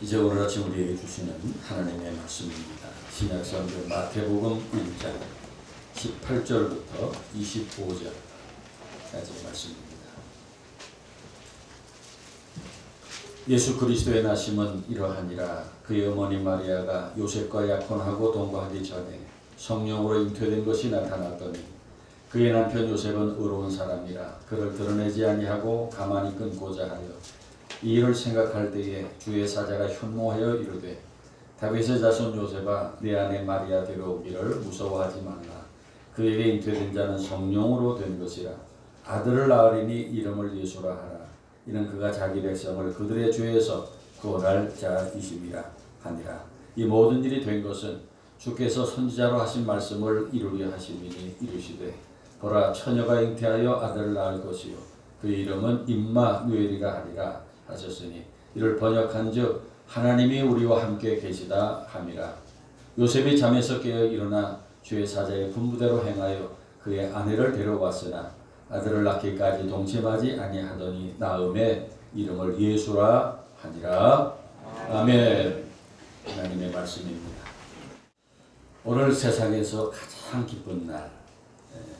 이제 오늘 아침 우리에게 주시는 하나님의 말씀입니다. 신약성경 마태복음 1장 18절부터 25절까지의 말씀입니다. 예수 그리스도의 나심은 이러하니라. 그의 어머니 마리아가 요셉과 약혼하고 동거하기 전에 성령으로 잉태된 것이 나타났더니 그의 남편 요셉은 의로운 사람이라 그를 드러내지 아니하고 가만히 끊고자 하여 이 일을 생각할 때에 주의 사자가 현모하여 이르되 다윗의 자손 요셉아 내 아내 마리아 데려오기를 무서워하지 말라. 그에게 잉태된 자는 성령으로 된 것이라. 아들을 낳으리니 이름을 예수라 하라. 이는 그가 자기 백성을 그들의 죄에서 구원할 자이심이라 하니라. 이 모든 일이 된 것은 주께서 선지자로 하신 말씀을 이루려 하심이니 이르시되 보라 처녀가 잉태하여 아들을 낳을 것이요 그 이름은 임마누엘이라 하리라 하셨으니 이를 번역한즉 하나님이 우리와 함께 계시다 함이라. 요셉이 잠에서 깨어 일어나 주의 사자의 분부대로 행하여 그의 아내를 데려왔으나 아들을 낳기까지 동침하지 아니하더니 낳음에 이름을 예수라 하니라. 아멘. 하나님의 말씀입니다. 오늘 세상에서 가장 기쁜 날,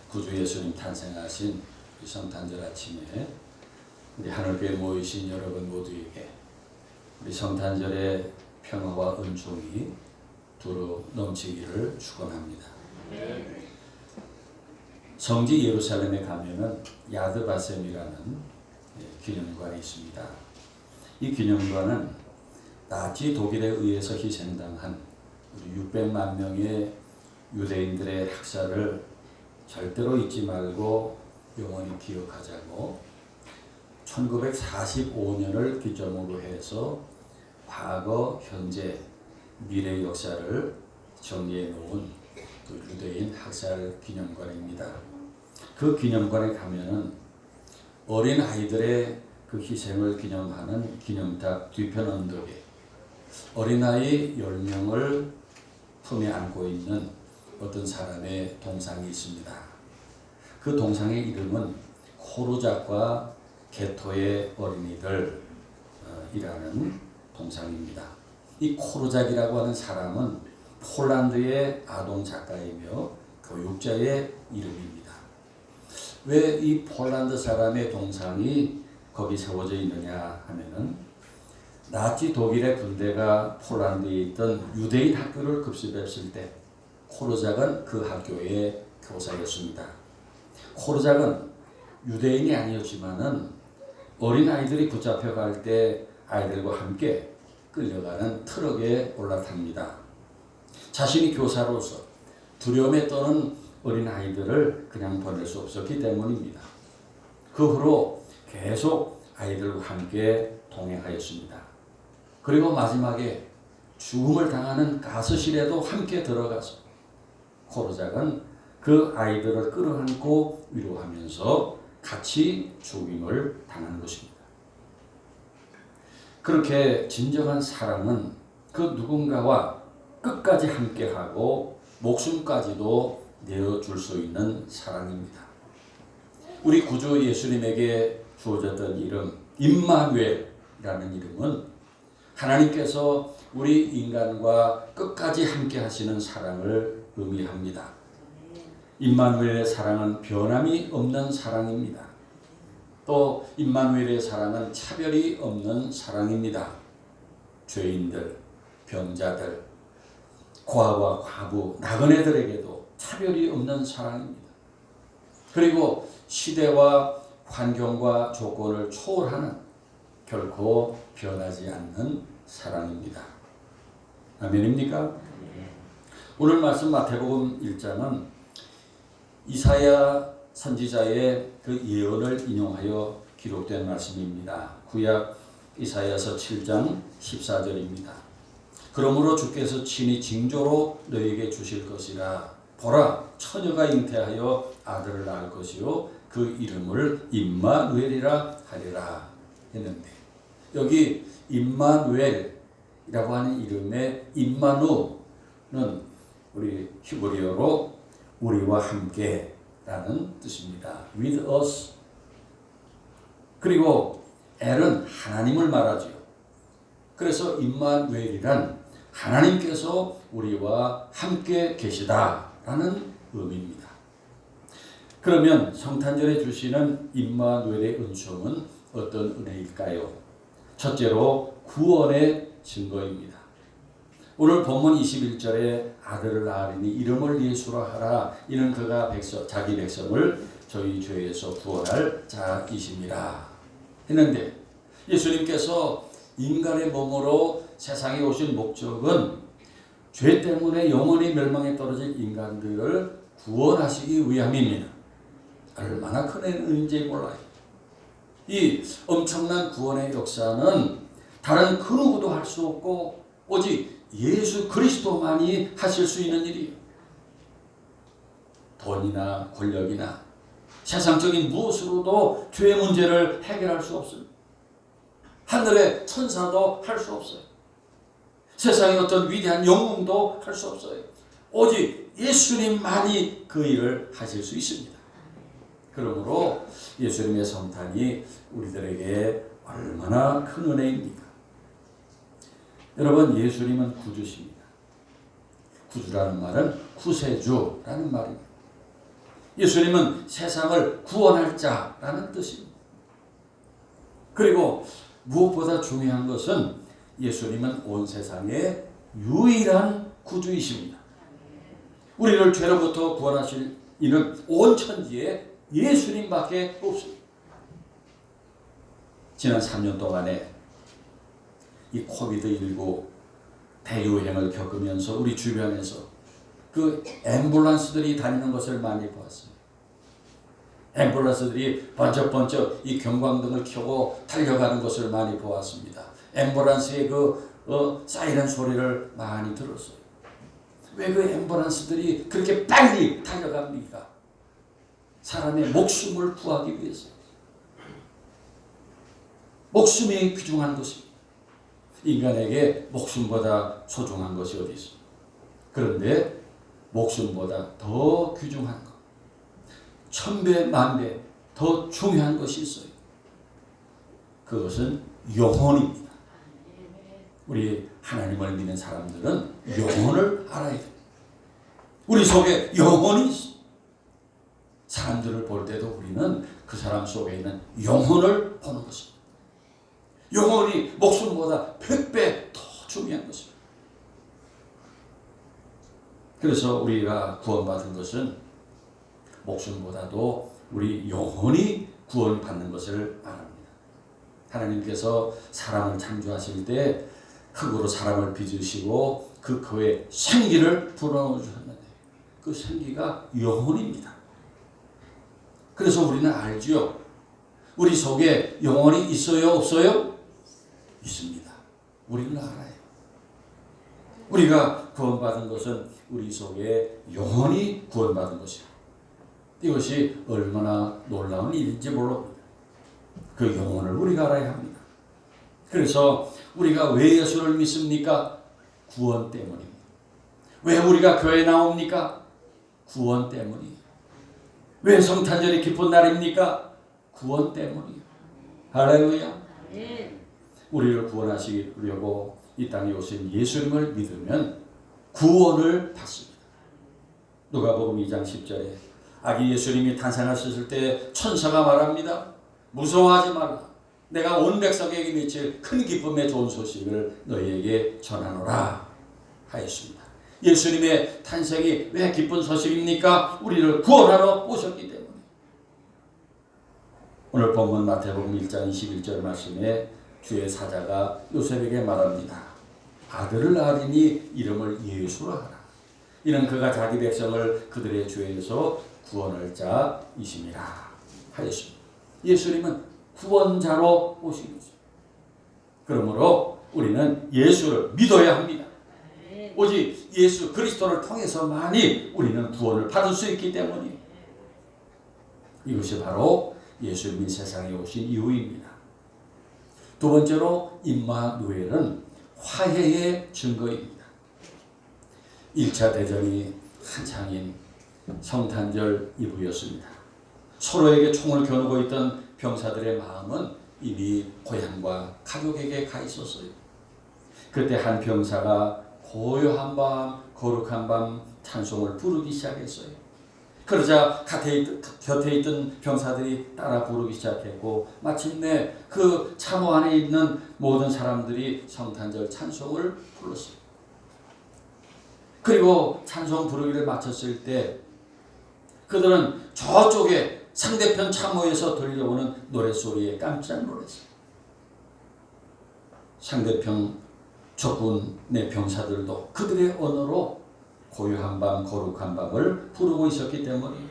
구주 예수님 탄생하신 성탄절 아침에 우리 하늘교회 모이신 여러분 모두에게 우리 성탄절의 평화와 은총이 두루 넘치기를 축원합니다. 성지 예루살렘에 가면은 야드바셈이라는 기념관이 있습니다. 이 기념관은 나치 독일에 의해서 희생당한 우리 600만 명의 유대인들의 학살을 절대로 잊지 말고 영원히 기억하자고 1945년을 기점으로 해서 과거, 현재, 미래 역사를 정리해 놓은 그 유대인 학살 기념관입니다. 그 기념관에 가면은 어린 아이들의 그 희생을 기념하는 기념탑 뒤편 언덕에 어린아이 10명을 품에 안고 있는 어떤 사람의 동상이 있습니다. 그 동상의 이름은 코르작과 게토의 어린이들 이라는 동상입니다. 이 코르작이라고 하는 사람은 폴란드의 아동 작가이며 교육자의 이름입니다. 왜 이 폴란드 사람의 동상이 거기 세워져 있느냐 하면은 나치 독일의 군대가 폴란드에 있던 유대인 학교를 급습했을 때 코르작은 그 학교의 교사였습니다. 코르작은 유대인이 아니었지만은 어린 아이들이 붙잡혀 갈 때 아이들과 함께 끌려가는 트럭에 올라탑니다. 자신이 교사로서 두려움에 떠는 어린 아이들을 그냥 보낼 수 없었기 때문입니다. 그 후로 계속 아이들과 함께 동행하였습니다. 그리고 마지막에 죽음을 당하는 가스실에도 함께 들어가서 코르작은 그 아이들을 끌어안고 위로하면서 같이 죽임을 당한 것입니다. 그렇게 진정한 사랑은 그 누군가와 끝까지 함께하고 목숨까지도 내어줄 수 있는 사랑입니다. 우리 구주 예수님에게 주어졌던 이름 임마누엘이라는 이름은 하나님께서 우리 인간과 끝까지 함께 하시는 사랑을 의미합니다. 임마누엘의 사랑은 변함이 없는 사랑입니다. 또 임마누엘의 사랑은 차별이 없는 사랑입니다. 죄인들, 병자들, 고아와 과부, 나그네들에게도 차별이 없는 사랑입니다. 그리고 시대와 환경과 조건을 초월하는 결코 변하지 않는 사랑입니다. 아멘입니까? 오늘 말씀 마태복음 1장은 이사야 선지자의 그 예언을 인용하여 기록된 말씀입니다. 구약 이사야서 7장 14절입니다. 그러므로 주께서 친히 징조로 너에게 주실 것이라. 보라 처녀가 잉태하여 아들을 낳을 것이요 그 이름을 임마누엘이라 하리라 했는데 여기 임마누엘이라고 하는 이름의 임마누는 우리 히브리어로 우리와 함께 라는 뜻입니다. With us. 그리고 엘은 하나님을 말하죠. 그래서 임마누엘이란 하나님께서 우리와 함께 계시다라는 의미입니다. 그러면 성탄절에 주시는 임마누엘의 은총은 어떤 은혜일까요? 첫째로 구원의 증거입니다. 오늘 본문 21절에 아들을 낳으리니 이름을 예수라 하라. 이는 그가 자기 백성을 저희 죄에서 구원할 자이심이라 했는데, 예수님께서 인간의 몸으로 세상에 오신 목적은 죄 때문에 영원히 멸망에 떨어질 인간들을 구원하시기 위함입니다. 얼마나 큰 은혜인지 몰라요. 이 엄청난 구원의 역사는 다른 그 누구도 할 수 없고 오직 예수 그리스도만이 하실 수 있는 일이에요. 돈이나 권력이나 세상적인 무엇으로도 죄의 문제를 해결할 수 없습니다. 하늘의 천사도 할 수 없어요. 세상의 어떤 위대한 영웅도 할 수 없어요. 오직 예수님만이 그 일을 하실 수 있습니다. 그러므로 예수님의 성탄이 우리들에게 얼마나 큰 은혜입니까? 여러분, 예수님은 구주십니다. 구주라는 말은 구세주라는 말입니다. 예수님은 세상을 구원할 자라는 뜻입니다. 그리고 무엇보다 중요한 것은 예수님은 온 세상의 유일한 구주이십니다. 우리를 죄로부터 구원하실 이는 온 천지에 예수님밖에 없습니다. 지난 3년 동안에 이 코비드19 대유행을 겪으면서 우리 주변에서 그 앰뷸런스들이 다니는 것을 많이 보았어요. 앰뷸런스들이 번쩍번쩍 이 경광등을 켜고 달려가는 것을 많이 보았습니다. 앰뷸런스의 그 사이렌 소리를 많이 들었어요. 왜 그 앰뷸런스들이 그렇게 빨리 달려갑니까? 사람의 목숨을 구하기 위해서. 목숨이 귀중한 것입니다. 인간에게 목숨보다 소중한 것이 어디 있습니까? 그런데 목숨보다 더 귀중한 것, 1000배, 10,000배 더 중요한 것이 있어요. 그것은 영혼입니다. 우리 하나님을 믿는 사람들은 영혼을 알아야 돼요. 우리 속에 영혼이 있어. 사람들을 볼 때도 우리는 그 사람 속에 있는 영혼을 보는 것입니다. 영혼이 목숨보다 100배 더 중요한 것입니다. 그래서 우리가 구원받은 것은 목숨보다도 우리 영혼이 구원받는 것을 말합니다. 하나님께서 사람을 창조하실 때 흙으로 사람을 빚으시고 그 코에 생기를 불어넣어 주셨는데 그 생기가 영혼입니다. 그래서 우리는 알지요. 우리 속에 영혼이 있어요, 없어요? 있습니다. 우리는 알아요. 우리가 구원받은 것은 우리 속에 영혼이 구원받은 것이요. 이것이 얼마나 놀라운 일인지 모릅니다. 그 영혼을 우리가 알아야 합니다. 그래서 우리가 왜 예수를 믿습니까? 구원 때문입니다. 왜 우리가 교회에 나옵니까? 구원 때문이에요. 왜 성탄절이 기쁜 날입니까? 구원 때문이에요. 할렐루야. 우리를 구원하시려고 이 땅에 오신 예수님을 믿으면 구원을 받습니다. 누가복음 2장 10절에 아기 예수님이 탄생하셨을 때 천사가 말합니다. 무서워하지 말라. 내가 온 백성에게 미칠 큰 기쁨의 좋은 소식을 너희에게 전하노라 하였습니다. 예수님의 탄생이 왜 기쁜 소식입니까? 우리를 구원하러 오셨기 때문에. 오늘 본문 마태복음 1장 21절 말씀에 주의 사자가 요셉에게 말합니다. 아들을 낳으리니 이름을 예수라 하라. 이는 그가 자기 백성을 그들의 죄에서 구원할 자이심이라 하였습니다. 예수님은 구원자로 오신 거죠. 그러므로 우리는 예수를 믿어야 합니다. 오직 예수 그리스도를 통해서만이 우리는 구원을 받을 수 있기 때문이에요. 이것이 바로 예수님이 세상에 오신 이유입니다. 두 번째로 임마누엘은 화해의 증거입니다. 1차 대전이 한창인 성탄절 이후였습니다. 서로에게 총을 겨누고 있던 병사들의 마음은 이미 고향과 가족에게 가 있었어요. 그때 한 병사가 고요한 밤, 거룩한 밤 찬송을 부르기 시작했어요. 그러자 곁에 있던 병사들이 따라 부르기 시작했고 마침내 그 참호 안에 있는 모든 사람들이 성탄절 찬송을 불렀어요. 그리고 찬송 부르기를 마쳤을 때 그들은 저쪽에 상대편 참호에서 들려오는 노랫소리에 깜짝 놀랐어요. 상대편 적군의 병사들도 그들의 언어로 고요한 밤 거룩한 밤을 부르고 있었기 때문이에요.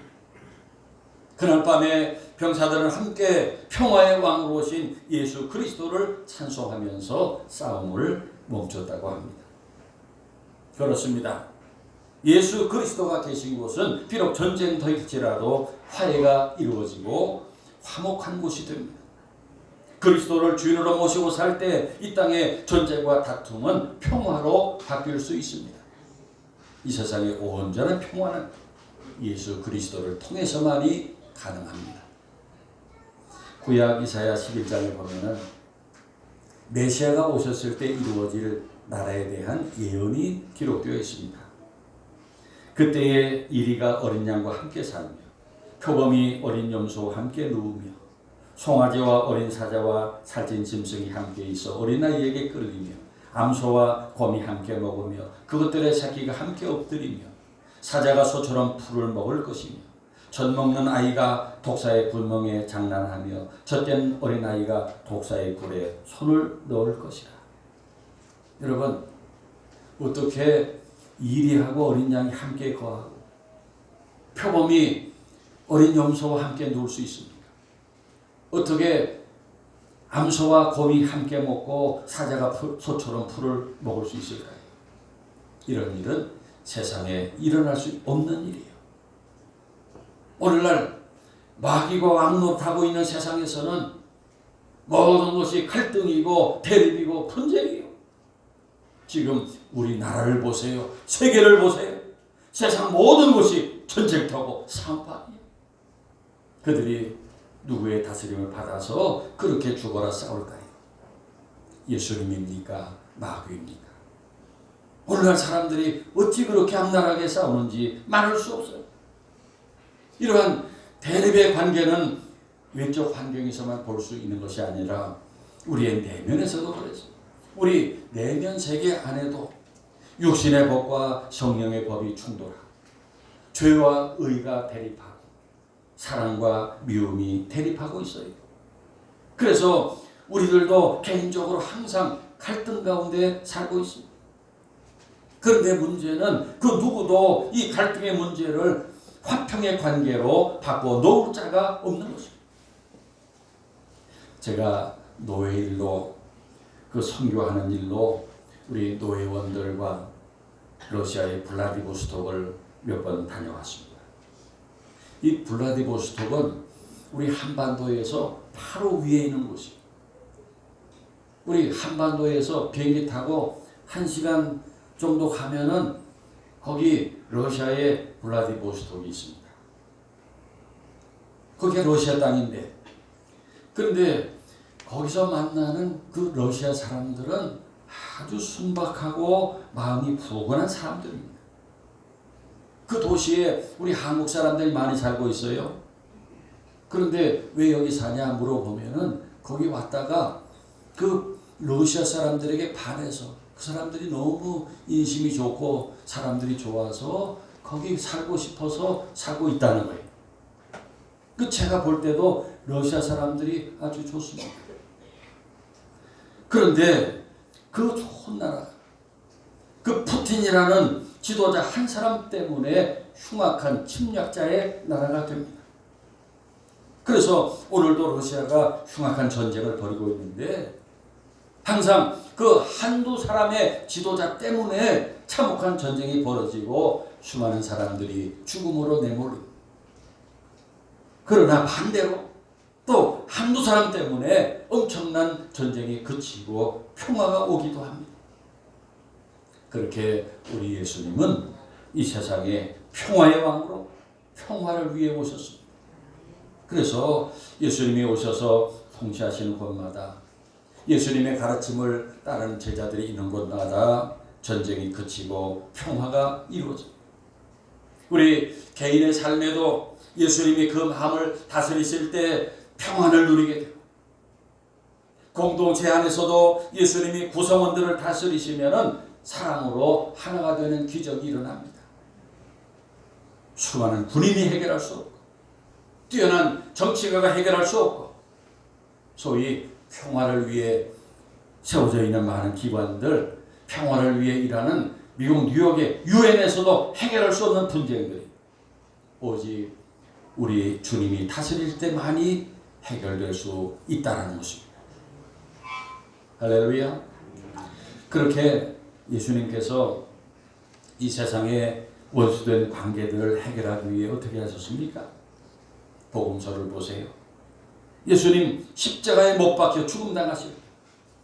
그날 밤에 병사들은 함께 평화의 왕으로 오신 예수 그리스도를 찬송하면서 싸움을 멈췄다고 합니다. 그렇습니다. 예수 그리스도가 계신 곳은 비록 전쟁터일지라도 화해가 이루어지고 화목한 곳이 됩니다. 그리스도를 주인으로 모시고 살 때 이 땅의 전쟁과 다툼은 평화로 바뀔 수 있습니다. 이 세상의 온전한 평화는 예수 그리스도를 통해서만이 가능합니다. 구약 이사야 11장에 보면은 메시아가 오셨을 때 이루어질 나라에 대한 예언이 기록되어 있습니다. 그때에 이리가 어린 양과 함께 살며 표범이 어린 염소와 함께 누우며 송아지와 어린 사자와 살찐 짐승이 함께 있어 어린아이에게 끌리며 암소와 곰이 함께 먹으며 그것들의 새끼가 함께 엎드리며 사자가 소처럼 풀을 먹을 것이며 젖 먹는 아이가 독사의 구멍에 장난하며 젖된 어린아이가 독사의 굴에 손을 넣을 것이라. 여러분, 어떻게 이리하고 어린 양이 함께 거하고 표범이 어린 염소와 함께 놀 수 있습니까? 어떻게 암소와 곰이 함께 먹고 사자가 소처럼 풀을 먹을 수 있을까요? 이런 일은 세상에 일어날 수 없는 일이에요. 오늘날 마귀가 왕노릇하고 있는 세상에서는 모든 것이 갈등이고 대립이고 분쟁이에요. 지금 우리나라를 보세요. 세계를 보세요. 세상 모든 것이 전쟁터고 싸움판이에요. 그들이 누구의 다스림을 받아서 그렇게 죽어라 싸울까요? 예수님입니까? 마귀입니까? 오늘날 사람들이 어찌 그렇게 악랄하게 싸우는지 말할 수 없어요. 이러한 대립의 관계는 외적 환경에서만 볼 수 있는 것이 아니라 우리의 내면에서도 그랬어요. 우리 내면 세계 안에도 육신의 법과 성령의 법이 충돌하고 죄와 의가 대립하고 사랑과 미움이 대립하고 있어요. 그래서 우리들도 개인적으로 항상 갈등 가운데 살고 있습니다. 그런데 문제는 그 누구도 이 갈등의 문제를 화평의 관계로 바꿔 놓을 자가 없는 것입니다. 제가 노예일로 그 선교하는 일로 우리 노예원들과 러시아의 블라디보스톡을 몇 번 다녀왔습니다. 이 블라디보스톡은 우리 한반도에서 바로 위에 있는 곳이에요. 우리 한반도에서 비행기 타고 1시간 정도 가면은 거기 러시아의 블라디보스톡이 있습니다. 거기가 러시아 땅인데, 그런데 거기서 만나는 그 러시아 사람들은 아주 순박하고 마음이 부건한 사람들입니다. 그 도시에 우리 한국 사람들이 많이 살고 있어요. 그런데 왜 여기 사냐 물어보면은 거기 왔다가 그 러시아 사람들에게 반해서 그 사람들이 너무 인심이 좋고 사람들이 좋아서 거기 살고 싶어서 살고 있다는 거예요. 그 제가 볼 때도 러시아 사람들이 아주 좋습니다. 그런데 그 좋은 나라, 그 푸틴이라는 지도자 한 사람 때문에 흉악한 침략자의 나라가 됩니다. 그래서 오늘도 러시아가 흉악한 전쟁을 벌이고 있는데 항상 그 한두 사람의 지도자 때문에 참혹한 전쟁이 벌어지고 수많은 사람들이 죽음으로 내몰립니다. 그러나 반대로 또 한두 사람 때문에 엄청난 전쟁이 그치고 평화가 오기도 합니다. 그렇게 우리 예수님은 이 세상에 평화의 왕으로 평화를 위해 오셨습니다. 그래서 예수님이 오셔서 통치하시는 곳마다 예수님의 가르침을 따르는 제자들이 있는 곳마다 전쟁이 그치고 평화가 이루어집니다. 우리 개인의 삶에도 예수님이 그 마음을 다스리실 때 평안을 누리게 되고, 공동체 안에서도 예수님이 구성원들을 다스리시면은 사랑으로 하나가 되는 기적이 일어납니다. 수많은 군인이 해결할 수 없고, 뛰어난 정치가가 해결할 수 없고, 소위 평화를 위해 세워져 있는 많은 기관들, 평화를 위해 일하는 미국 뉴욕의 유엔에서도 해결할 수 없는 분쟁들이 오직 우리 주님이 다스릴 때만이 해결될 수 있다는 것입니다. 할렐루야. 그렇게 예수님께서 이 세상의 원수된 관계들을 해결하기 위해 어떻게 하셨습니까? 복음서를 보세요. 예수님 십자가에 못 박혀 죽음당하실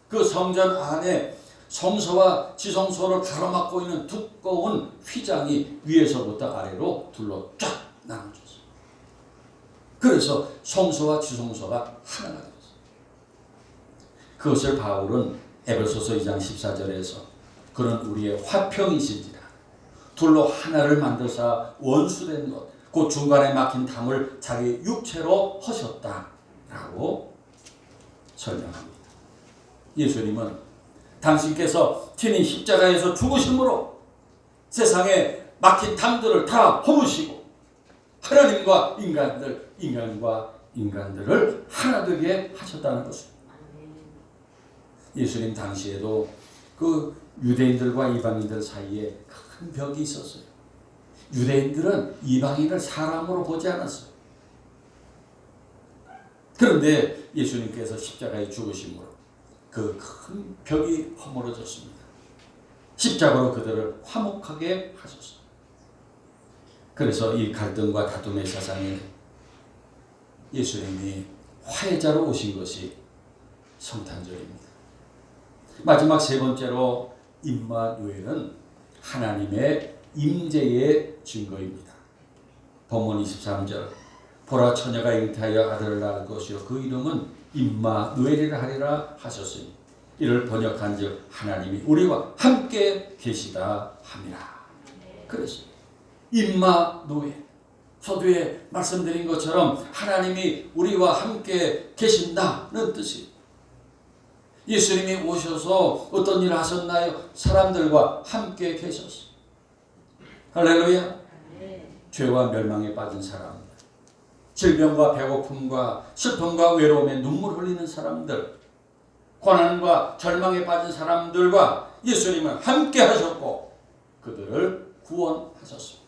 그 성전 안에 성소와 지성소를 가로막고 있는 두꺼운 휘장이 위에서부터 아래로 둘러 쫙 나눠졌어요. 그래서 성소와 지성소가 하나가 되었어요. 그것을 바울은 에베소서 2장 14절에서 그는 우리의 화평이신지라 둘로 하나를 만드사 원수된 것 그 중간에 막힌 담을 자기 육체로 하셨다라고 설명합니다. 예수님은 당신께서 친히 십자가에서 죽으심으로 세상에 막힌 담들을 다 허무시고 하나님과 인간과 인간들을 하나 되게 하셨다는 것입니다. 예수님 당시에도 그 유대인들과 이방인들 사이에 큰 벽이 있었어요. 유대인들은 이방인을 사람으로 보지 않았어요. 그런데 예수님께서 십자가에 죽으심으로 그 큰 벽이 허물어졌습니다. 십자가로 그들을 화목하게 하셨어요. 그래서 이 갈등과 다툼의 세상에 예수님이 화해자로 오신 것이 성탄절입니다. 마지막 세 번째로 임마누엘은 하나님의 임재의 증거입니다. 본문 23절 보라 처녀가 잉태하여 아들을 낳을 것이요 그 이름은 임마누엘이라 하리라 하셨으니 이를 번역한즉 하나님이 우리와 함께 계시다 함이라. 그래서 임마누엘 서두에 말씀드린 것처럼 하나님이 우리와 함께 계신다는 뜻이 예수님이 오셔서 어떤 일을 하셨나요? 사람들과 함께 계셨어요. 할렐루야. 죄와 멸망에 빠진 사람, 질병과 배고픔과 슬픔과 외로움에 눈물 흘리는 사람들, 고난과 절망에 빠진 사람들과 예수님은 함께 하셨고 그들을 구원하셨습니다.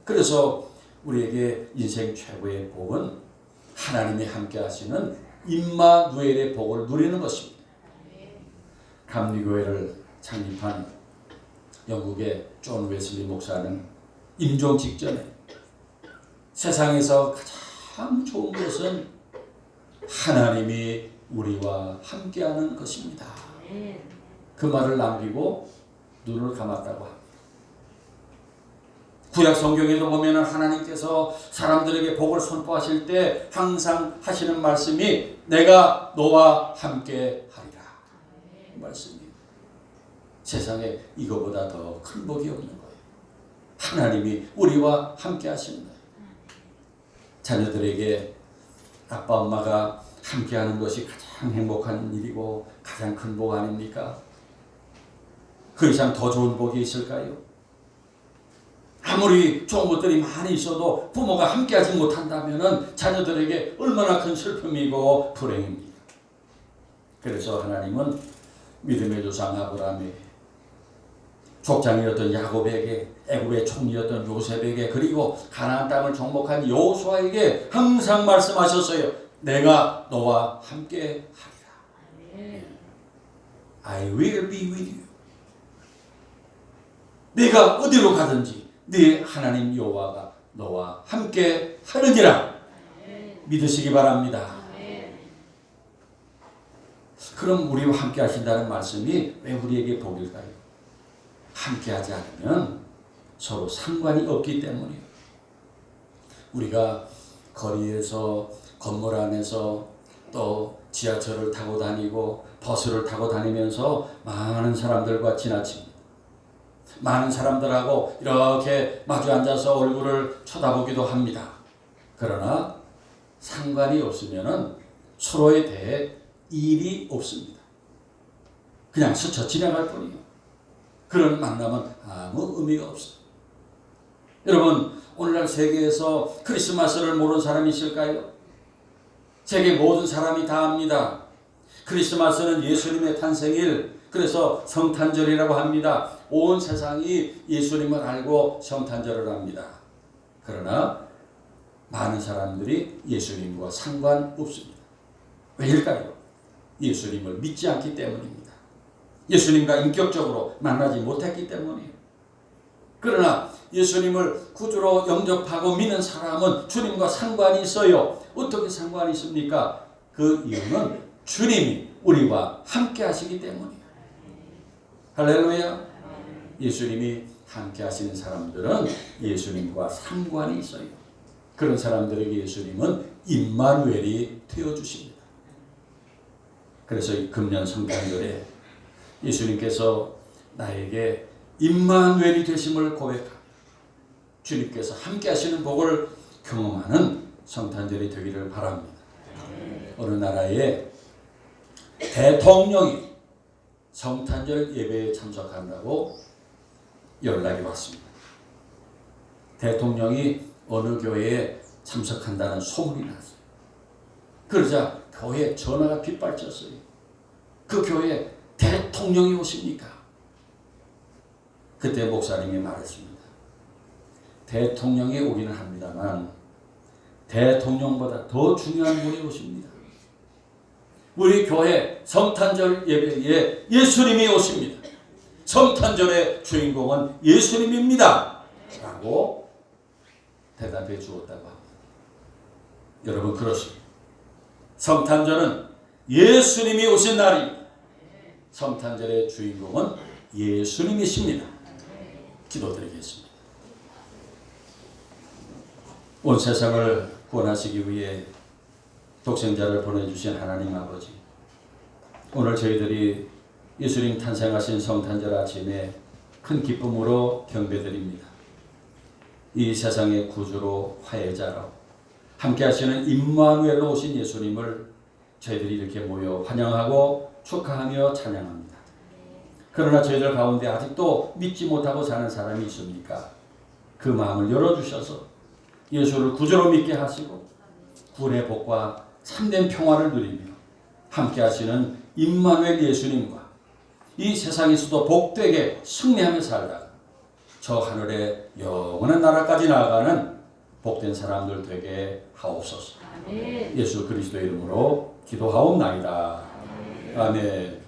그래서 우리에게 인생 최고의 복은 하나님이 함께 하시는 임마누엘의 복을 누리는 것입니다. 감리교회를 창립한 영국의 존 웨슬리 목사는 임종 직전에 세상에서 가장 좋은 것은 하나님이 우리와 함께하는 것입니다. 그 말을 남기고 눈을 감았다고 합니다. 구약 성경에도 보면 하나님께서 사람들에게 복을 선포하실 때 항상 하시는 말씀이 내가 너와 함께 하리라. 그 말씀이 세상에 이거보다 더 큰 복이 없는 거예요. 하나님이 우리와 함께 하시는 거예요. 자녀들에게 아빠 엄마가 함께하는 것이 가장 행복한 일이고 가장 큰 복 아닙니까? 그 이상 더 좋은 복이 있을까요? 아무리 좋은 것들이 많이 있어도 부모가 함께하지 못한다면 자녀들에게 얼마나 큰 슬픔이고 불행입니다. 그래서 하나님은 믿음의 조상 아브라함에게, 족장이었던 야곱에게, 애굽의 총리였던 요셉에게, 그리고 가나안 땅을 정복한 여호수아에게 항상 말씀하셨어요. 내가 너와 함께 하리라. I will be with you. 내가 어디로 가든지 네 하나님 여호와가 너와 함께 하느니라. 믿으시기 바랍니다. 그럼 우리와 함께 하신다는 말씀이 왜 우리에게 복일까요? 함께 하지 않으면 서로 상관이 없기 때문이에요. 우리가 거리에서, 건물 안에서, 또 지하철을 타고 다니고 버스를 타고 다니면서 많은 사람들과 지나칩니다. 많은 사람들하고 이렇게 마주 앉아서 얼굴을 쳐다보기도 합니다. 그러나 상관이 없으면은 서로에 대해 일이 없습니다. 그냥 스쳐 지나갈 뿐이에요. 그런 만남은 아무 의미가 없어요. 여러분, 오늘날 세계에서 크리스마스를 모르는 사람이 있을까요? 세계 모든 사람이 다 압니다. 크리스마스는 예수님의 탄생일, 그래서 성탄절이라고 합니다. 온 세상이 예수님을 알고 성탄절을 합니다. 그러나 많은 사람들이 예수님과 상관없습니다. 왜일까요? 예수님을 믿지 않기 때문입니다. 예수님과 인격적으로 만나지 못했기 때문이에요. 그러나 예수님을 구주로 영접하고 믿는 사람은 주님과 상관이 있어요. 어떻게 상관이 있습니까? 그 이유는 주님이 우리와 함께 하시기 때문이에요. 할렐루야. 예수님이 함께 하시는 사람들은 예수님과 상관이 있어요. 그런 사람들에게 예수님은 임마누엘이 되어주십니다. 그래서 이 금년 성탄절에 예수님께서 나에게 임마누엘이 되심을 고백합니다. 주님께서 함께 하시는 복을 경험하는 성탄절이 되기를 바랍니다. 어느 나라의 대통령이 성탄절 예배에 참석한다고 연락이 왔습니다. 대통령이 어느 교회에 참석한다는 소문이 났어요. 그러자 교회에 전화가 빗발쳤어요. 그 교회에 대통령이 오십니까? 그때 목사님이 말했습니다. 대통령이 오기는 합니다만 대통령보다 더 중요한 분이 오십니다. 우리 교회 성탄절 예배에 예수님이 오십니다. 성탄절의 주인공은 예수님입니다. 라고 대답해 주었다고 합니다. 여러분, 그렇습니다. 성탄절은 예수님이 오신 날입니다. 성탄절의 주인공은 예수님이십니다. 기도드리겠습니다. 온 세상을 구원하시기 위해 독생자를 보내주신 하나님 아버지, 오늘 저희들이 예수님 탄생하신 성탄절 아침에 큰 기쁨으로 경배드립니다. 이 세상의 구주로 화해자로 함께 하시는 임마누엘로 오신 예수님을 저희들이 이렇게 모여 환영하고 축하하며 찬양합니다. 그러나 저희들 가운데 아직도 믿지 못하고 사는 사람이 있습니까? 그 마음을 열어주셔서 예수를 구주로 믿게 하시고 구원의 복과 참된 평화를 누리며 함께 하시는 임마누엘 예수님과 이 세상에서도 복되게 승리하며 살다가 저 하늘의 영원한 나라까지 나아가는 복된 사람들 되게 하옵소서. 예수 그리스도의 이름으로 기도하옵나이다. 아멘.